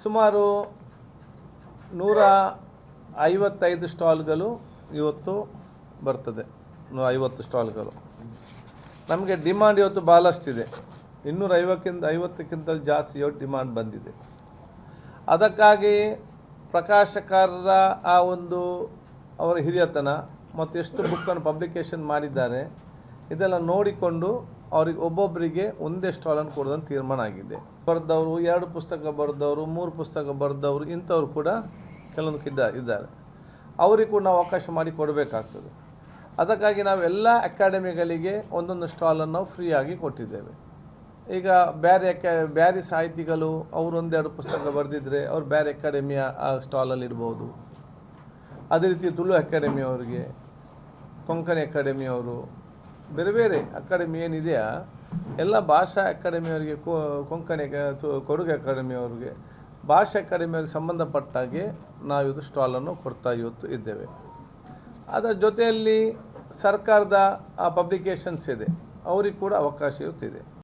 ಸುಮಾರು 155 ಸ್ಟಾಲ್ಗಳು ಇವತ್ತು ಬರ್ತದೆ. 150 ಸ್ಟಾಲ್ಗಳು. ನಮಗೆ ಡಿಮಾಂಡ್ ಇವತ್ತು ಭಾಳಷ್ಟಿದೆ. 250ಕ್ಕಿಂತ ಜಾಸ್ತಿ ಡಿಮಾಂಡ್ ಬಂದಿದೆ. ಅದಕ್ಕಾಗಿ ಪ್ರಕಾಶಕರ ಆ ಒಂದು ಅವರ ಹಿರಿಯತನ ಮತ್ತು ಎಷ್ಟು ಬುಕ್ಕನ್ನು ಪಬ್ಲಿಕೇಶನ್ ಮಾಡಿದ್ದಾರೆ ಇದೆಲ್ಲ ನೋಡಿಕೊಂಡು ಅವ್ರಿಗೆ ಒಬ್ಬೊಬ್ಬರಿಗೆ ಒಂದೇ ಸ್ಟಾಲನ್ನು ಕೊಡೋದಂತ ತೀರ್ಮಾನ ಆಗಿದೆ. ಬರೆದವರು 2 ಪುಸ್ತಕ ಬರೆದವರು 3 ಪುಸ್ತಕ ಬರೆದವರು ಇಂಥವ್ರು ಕೂಡ ಕೆಲವೊಂದು ಇದ್ದಾರೆ. ಅವರಿಗೆ ಕೂಡ ನಾವು ಅವಕಾಶ ಮಾಡಿ ಕೊಡಬೇಕಾಗ್ತದೆ. ಅದಕ್ಕಾಗಿ ನಾವು ಎಲ್ಲ ಅಕಾಡೆಮಿಗಳಿಗೆ ಒಂದೊಂದು ಸ್ಟಾಲನ್ನು ನಾವು ಫ್ರೀಯಾಗಿ ಕೊಟ್ಟಿದ್ದೇವೆ. ಈಗ ಬೇರೆ ಸಾಹಿತಿಗಳು ಅವರು 1-2 ಪುಸ್ತಕ ಬರೆದಿದ್ದರೆ ಅವ್ರು ಬೇರೆ ಅಕಾಡೆಮಿಯ ಆ ಸ್ಟಾಲಲ್ಲಿ ಇರ್ಬೋದು. ಅದೇ ರೀತಿ ತುಳು ಅಕಾಡೆಮಿಯವರಿಗೆ, ಕೊಂಕಣಿ ಅಕಾಡೆಮಿಯವರು, ಬೇರೆ ಬೇರೆ ಅಕಾಡೆಮಿ ಏನಿದೆಯಾ ಎಲ್ಲ ಭಾಷಾ ಅಕಾಡೆಮಿಯವರಿಗೆ, ಕೊಂಕಣಿ ಕೊಡಗು ಅಕಾಡೆಮಿಯವರಿಗೆ, ಭಾಷಾ ಅಕಾಡೆಮಿಯವರಿಗೆ ಸಂಬಂಧಪಟ್ಟಾಗೆ ನಾವಿದು ಸ್ಟಾಲನ್ನು ಕೊಡ್ತಾ ಇದ್ದೇವೆ. ಅದರ ಜೊತೆಯಲ್ಲಿ ಸರ್ಕಾರದ ಆ ಪಬ್ಲಿಕೇಶನ್ಸ್ ಇದೆ, ಅವರಿಗೆ ಕೂಡ ಅವಕಾಶ ಇರುತ್ತಿದೆ.